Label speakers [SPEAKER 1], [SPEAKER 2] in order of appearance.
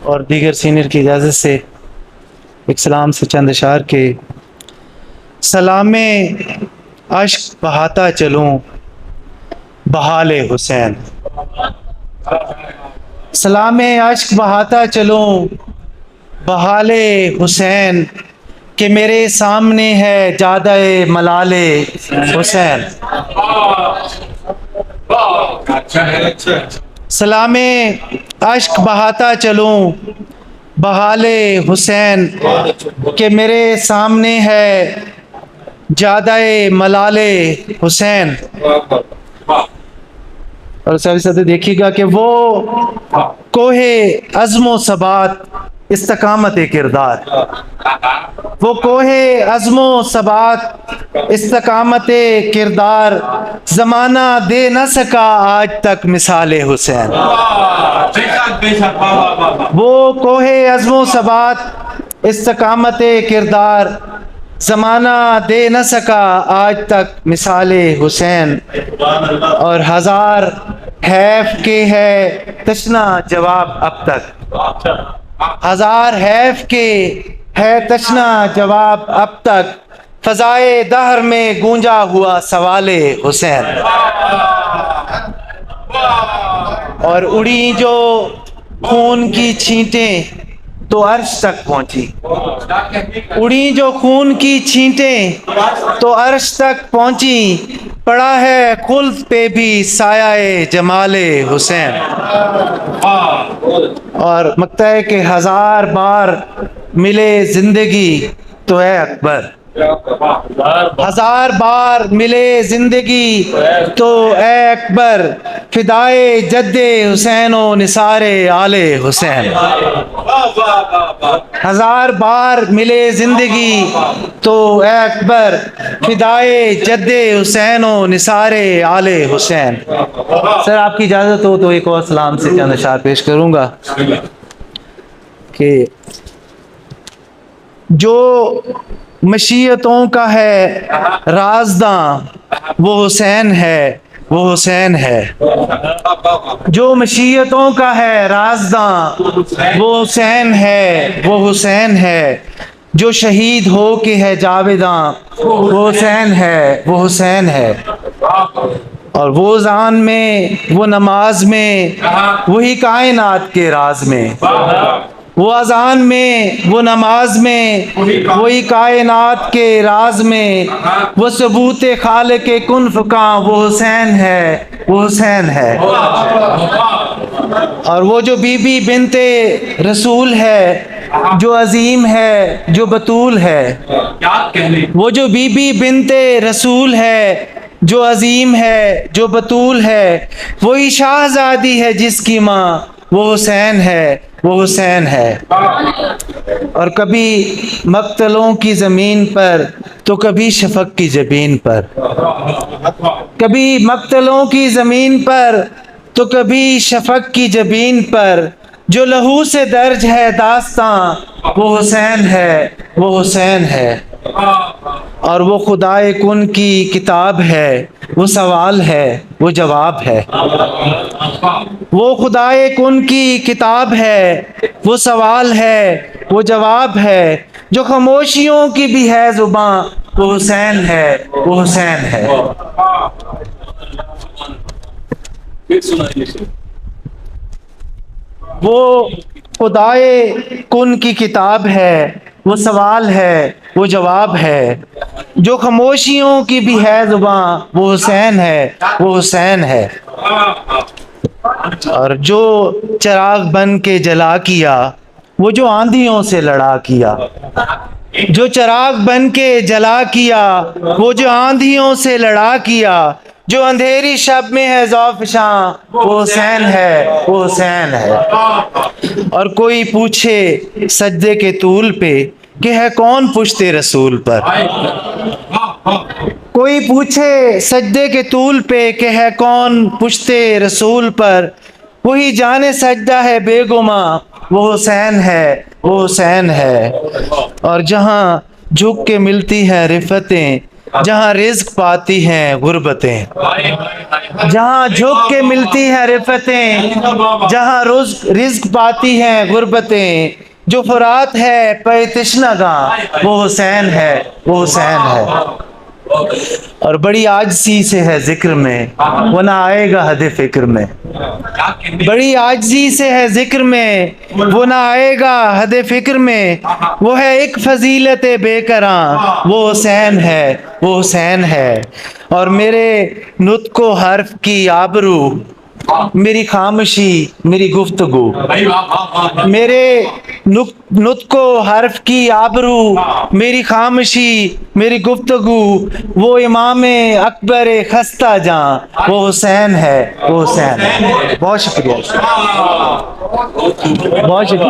[SPEAKER 1] اور دیگر سینئر کی اجازت سے ایک سلام سے چند اشعار کے سلام عشق بہاتا چلوں بحال حسین، سلام عشق بہاتا چلوں بحال حسین کہ میرے سامنے ہے جادہ ملال حسین، سلام عشق بہاتا چلوں بحال حسین کہ میرے سامنے ہے جادہ ملال حسین۔ اور ساتھ دیکھیے گا کہ وہ کوہ عزم و ثبات استقامت کردار، وہ کوہ عزم و ثبات استقامت کردار زمانہ دے نہ سکا آج تک مثال حسین، وہ کوہ عزم و ثبات استقامت کردار زمانہ دے نہ سکا آج تک مثال حسین۔ اور ہزار حیف کے ہے تشنا جواب اب تک، ہزار حیف کے ہے تشنا جواب اب تک فضائے دہر میں گونجا ہوا سوال حسین۔ اور اڑی جو خون کی چھینٹیں تو عرش تک پہنچی، اڑی جو خون کی چھینٹیں تو عرش تک پہنچی، پڑا ہے خلد پہ بھی سایہ جمال حسین۔ اور مکتا ہے کہ ہزار بار ملے زندگی تو اے اکبر، ہزار بار ملے زندگی تو اے اکبر فدائے جد حسین و نثار آل حسین، ہزار بار ملے زندگی تو اے اکبر فدائے جد حسین و نثار آل حسین۔ سر آپ کی اجازت ہو تو ایک اور سلام سے چند اشعار پیش کروں گا کہ جو مشیتوں کا ہے رازداں وہ حسین ہے، وہ حسین ہے، جو مشیتوں کا ہے رازداں وہ حسین ہے، وہ حسین ہے، جو شہید ہو کے ہے جاویداں وہ حسین ہے، وہ حسین ہے۔ اور وہ اذان میں وہ نماز میں وہی کائنات کے راز میں، وہ اذان میں وہ نماز میں وہی کائنات کے راز میں، وہ ثبوت خالق کن فکاں وہ حسین ہے، وہ حسین ہے۔ اور وہ جو بی بی بنت رسول ہے جو عظیم ہے جو بطول ہے، وہ جو بی بی بنت رسول ہے جو عظیم ہے جو بطول ہے، وہی شاہزادی ہے جس کی ماں وہ حسین ہے، وہ حسین ہے۔ اور کبھی مقتلوں کی زمین پر تو کبھی شفق کی جبین پر، کبھی مقتلوں کی زمین پر تو کبھی شفق کی جبین پر، جو لہو سے درج ہے داستاں وہ حسین ہے، وہ حسین ہے۔ اور وہ خدائے کن کی کتاب ہے، وہ سوال ہے وہ جواب ہے، وہ خدائے کن کی کتاب ہے وہ سوال ہے وہ جواب ہے، جو خاموشیوں کی بھی ہے زباں وہ حسین ہے، وہ حسین ہے۔ وہ خدائے کن کی کتاب ہے وہ سوال ہے وہ جواب ہے، جو خاموشیوں کی بھی ہے زباں وہ حسین ہے، وہ حسین ہے۔ اور جو چراغ بن کے جلا کیا وہ جو آندھیوں سے لڑا کیا، جو چراغ بن کے جلا کیا وہ جو آندھیوں سے لڑا کیا، جو اندھیری شب میں ہے ذوفشاں وہ حسین ہے، وہ حسین ہے۔ اور کوئی پوچھے سجدے کے طول پہ کہ ہے کون پشت رسول پر، کوئی پوچھے سجدے کے طول پہ کہ ہے کون پشت رسول پر، وہی جانے سجدہ ہے بے گماں وہ حسین ہے، وہ حسین ہے۔ اور جہاں جھک کے ملتی ہے رفتیں جہاں رزق پاتی ہیں غربتیں، جہاں جھک کے ملتی ہیں رفتیں، جہاں رزق پاتی ہیں غربتیں، جو فرات ہے پہ تشنہ گاں وہ حسین ہے، وہ حسین ہے۔ اور بڑی عاجزی سے ہے ذکر میں، وہ نہ آئے گا حد فکر میں، بڑی عاجزی سے ہے ذکر میں، وہ نہ آئے گا حد فکر میں، وہ ہے ایک فضیلت بے کراں، وہ حسین ہے، وہ حسین ہے۔ اور میرے نطق و حرف کی آبرو، میری خاموشی میری گفتگو، میرے نطق و حرف کی آبرو، میری خاموشی میری گفتگو، وہ امام اکبر خستہ جاں، وہ حسین ہے، وہ حسین ہے۔ بہت شکریہ، بہت شکریہ۔